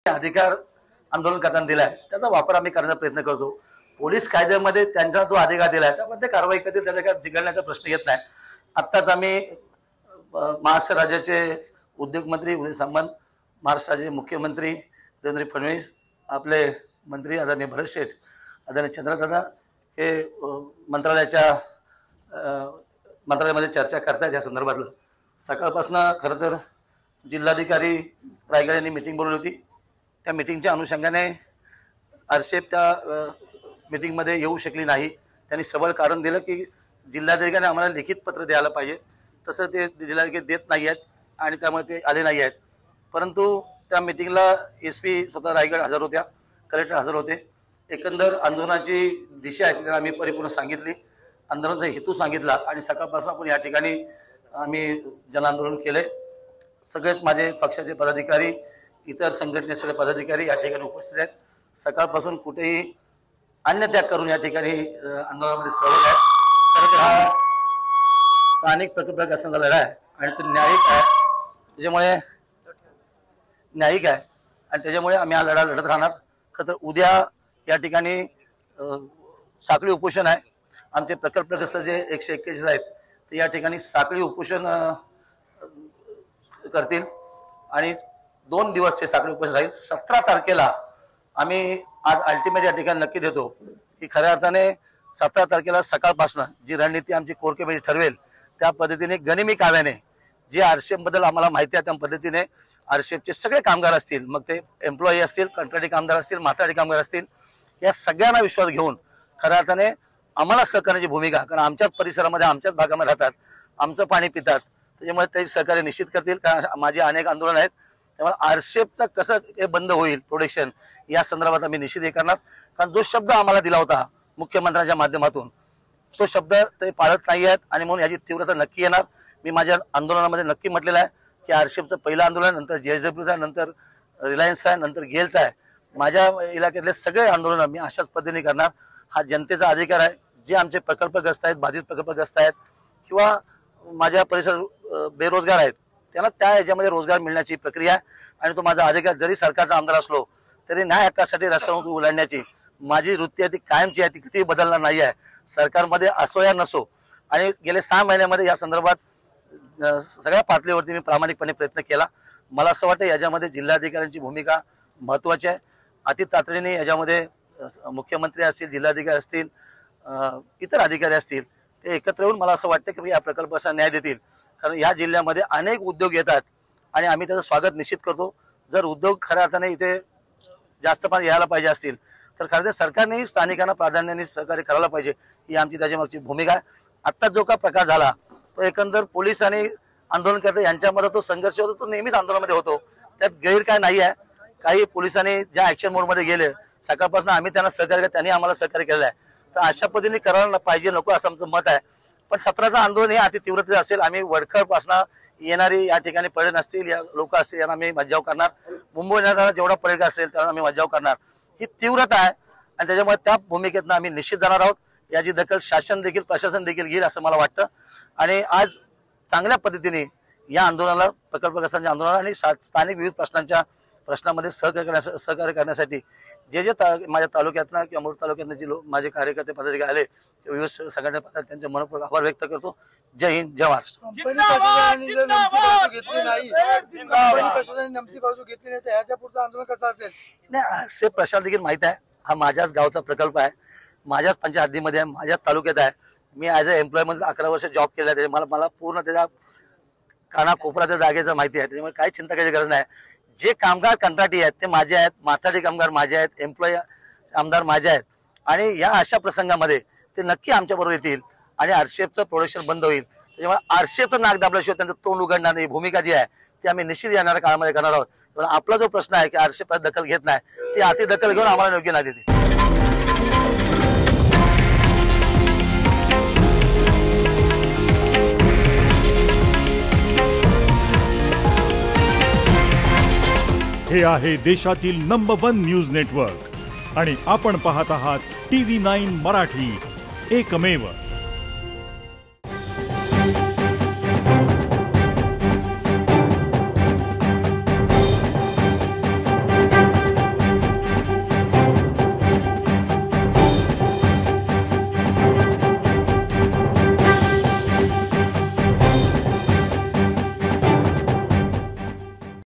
अधिकार आंदोलन करताना दिलाय त्याचा वापर आम्ही करण्याचा प्रयत्न करतो। पोलीस कायद्यामध्ये त्यांचा जो अधिकार दिलाय त्यामध्ये कारवाई करतील, त्याचा काय जिंकण्याचा प्रश्न येत नाही। आत्ताच आम्ही महाराष्ट्र राज्याचे उद्योग मंत्री उदय सामंत, महाराष्ट्राचे मुख्यमंत्री देवेंद्र फडणवीस, आपले मंत्री आदरणीय भरत शेठ, आदरणीय चंद्रदादा हे मंत्रालयामध्ये चर्चा करतायत या संदर्भातलं। सकाळपासून खरं तर जिल्हाधिकारी रायगड यांनी मीटिंग बोलवली होती। त्या मीटिंगच्या अनुषंगाने आरशेप त्या मीटिंगमध्ये येऊ शकली नाही। त्यांनी सबळ कारण दिलं की जिल्हाधिकाऱ्यांनी आम्हाला लिखित पत्र द्यायला पाहिजे, तसं ते जिल्हाधिकारी देत नाही आहेत आणि त्यामुळे ते आले नाही आहेत। परंतु त्या मीटिंगला SP स्वतः रायगड हजर होत्या, कलेक्टर हजर होते। एकंदर आंदोलनाची दिशा आहे ती आम्ही परिपूर्ण सांगितली, आंदोलनाचा हेतू सांगितला आणि सकाळपासून आपण या ठिकाणी आम्ही जनआंदोलन केले। सगळेच माझे पक्षाचे पदाधिकारी, इतर संघटनेचे पदाधिकारी या ठिकाणी उपस्थित आहेत। सकाळपासून कुठेही अन्नत्याग करून या ठिकाणी आंदोलनामध्ये सहभाग आहे। खरं तर हा स्थानिक प्रकल्पग्रस्तांचा लढा आहे आणि तो न्यायिक आहे आणि त्याच्यामुळे आम्ही हा लढा लढत राहणार। खरं तर उद्या या ठिकाणी साखळी उपोषण आहे। आमचे प्रकल्पग्रस्त जे 141 आहेत ते या ठिकाणी साखळी उपोषण करतील आणि 2 दिवस हे साखळी उपोषण राहील। 17 तारखेला आम्ही आज अल्टिमेट या ठिकाणी नक्की देतो की खऱ्या अर्थाने 17 तारखेला सकाळपासून जी रणनीती आमची कोर कमिटी ठरवेल त्या पद्धतीने गनिमी काव्याने जे आरशेप बद्दल आम्हाला माहिती आहे त्या पद्धतीने आरशेपचे सगळे कामगार असतील, मग ते एम्प्लॉई असतील, कंत्राटी कामगार असतील, माथाडी कामगार असतील, या सगळ्यांना विश्वास घेऊन खऱ्या अर्थाने आम्हाला सहकार्याची भूमिका, कारण आमच्याच परिसरामध्ये आमच्याच भागामध्ये राहतात, आमचं पाणी पितात, त्याच्यामुळे ते सहकार्य निश्चित करतील। कारण माझे अनेक आंदोलन आहेत, त्यामुळे आरशेपचं कसं हे बंद होईल प्रोडक्शन या संदर्भात आम्ही निश्चित हे करणार। कारण जो शब्द आम्हाला दिला होता मुख्यमंत्र्यांच्या माध्यमातून तो शब्द ते पाळत नाही आहेत आणि म्हणून याची तीव्रता नक्की येणार। मी माझ्या आंदोलनामध्ये नक्की म्हटलेलं आहे की आरशेपचं पहिलं आंदोलन, नंतर JSWचं आहे, नंतर रिलायन्सचं आहे, नंतर गेलचं आहे। माझ्या इलाक्यातले सगळे आंदोलन मी अशाच पद्धतीने करणार। हा जनतेचा अधिकार आहे। जे आमचे प्रकल्पग्रस्त आहेत, बाधित प्रकल्पग्रस्त आहेत किंवा माझ्या परिसरात बेरोजगार आहेत, त्यांना त्या याच्यामध्ये रोजगार मिळण्याची प्रक्रिया आहे आणि तो माझा अधिकार, जरी सरकारचा आमदार असलो तरी न्याय हक्कासाठी रस्त्यावर उलाढण्याची माझी वृत्ती आहे ती कायमची आहे, ती कितीही बदलणार नाही आहे। सरकारमध्ये असो या नसो, आणि गेले 6 महिन्यामध्ये या संदर्भात सगळ्या पातळीवरती मी प्रामाणिकपणे प्रयत्न केला। मला असं वाटतं याच्यामध्ये जिल्हाधिकाऱ्यांची भूमिका महत्त्वाची आहे। अति तातडीने याच्यामध्ये मुख्यमंत्री असतील, जिल्हाधिकारी असतील, इतर अधिकारी असतील, ते एकत्र येऊन मला असं वाटतं की या प्रकल्पाचा न्याय देतील। कारण या जिल्ह्यामध्ये अनेक उद्योग येतात आणि आम्ही त्याचं स्वागत निश्चित करतो। जर उद्योग खऱ्या अर्थाने इथे जास्त पाणी यायला पाहिजे असतील तर खरं तर सरकारने स्थानिकांना प्राधान्याने सहकार्य करायला पाहिजे, ही आमची त्याच्यामागची भूमिका आहे। आत्ता जो का प्रकार झाला तो एकंदर पोलीस आणि आंदोलनकर्ते यांच्यामध्ये तो संघर्ष होतो, तो नेहमीच आंदोलनामध्ये होतो, त्यात गैर काय नाही आहे। काही पोलिसांनी ज्या ऍक्शन मोडमध्ये गेले सकाळपासून आम्ही त्यांना सहकार्य केलं, त्यांनी आम्हाला सहकार्य केलं आहे, तर अशा पद्धतीने करायला पाहिजे नको असं आमचं मत आहे। पण 17चं आंदोलन हे अति तीव्रतेचं असेल। आम्ही वडखळपासून येणारी या ठिकाणी पर्यटन असतील, या लोक असतील, यांना आम्ही मज्जाव करणार। मुंबई येणारा जेवढा पर्यटक असेल त्यांना आम्ही मज्जाव करणार, ही तीव्रता आहे आणि त्याच्यामुळे त्या भूमिकेतनं आम्ही निश्चित जाणार आहोत। याची दखल शासन देखील, प्रशासन देखील घेईल असं मला वाटतं आणि आज चांगल्या पद्धतीने या आंदोलनाला, प्रकल्पग्रस्तांच्या आंदोलनाला आणि स्थानिक विविध प्रश्नांमध्ये सहकार्य करण्यासाठी जे माझ्या तालुक्यातनं किंवा मूळ तालुक्यातनं जे माझे कार्यकर्ते पदाधिकारी आले, विविध संघटना त्यांचे मनपूर्वक आभार व्यक्त करतो। जय हिंद, जय महाराष्ट्र। नाही, प्रशासन देखील माहित आहे, हा माझ्याच गावचा प्रकल्प आहे, माझ्याच पंचायत हद्दीमध्ये आहे, माझ्याच तालुक्यात आहे। मी ॲज अ एम्प्लॉयमध्ये 11 वर्ष जॉब केला आहे, मला पूर्ण त्याच्या कानाकोपऱ्याच्या जागेचं माहिती आहे, त्याच्यामुळे काही चिंता करायची गरज नाही। जे कामगार कंत्राटी आहेत ते माझे आहेत, माथाडी कामगार माझे आहेत, एम्प्लॉई आमदार माझे आहेत आणि या अशा प्रसंगामध्ये ते नक्की आमच्या बरोबर येतील आणि आरशेपचं प्रोडक्शन बंद होईल। त्याच्यामुळे आरशेपचं नाक दाबल्याशिवाय त्यांचं तोंड उघडणार नाही, भूमिका जी आहे ती आम्ही निश्चित येणाऱ्या काळामध्ये करणार आहोत। आपला जो प्रश्न आहे की आरशेप दखल घेत नाही, ती अति दखल घेऊन आम्हाला योग्य नाही देते। हे आहे देशातील नंबर 1 न्यूज नेटवर्क आणि आपण पाहत आहात TV9 मराठी, एकमेव।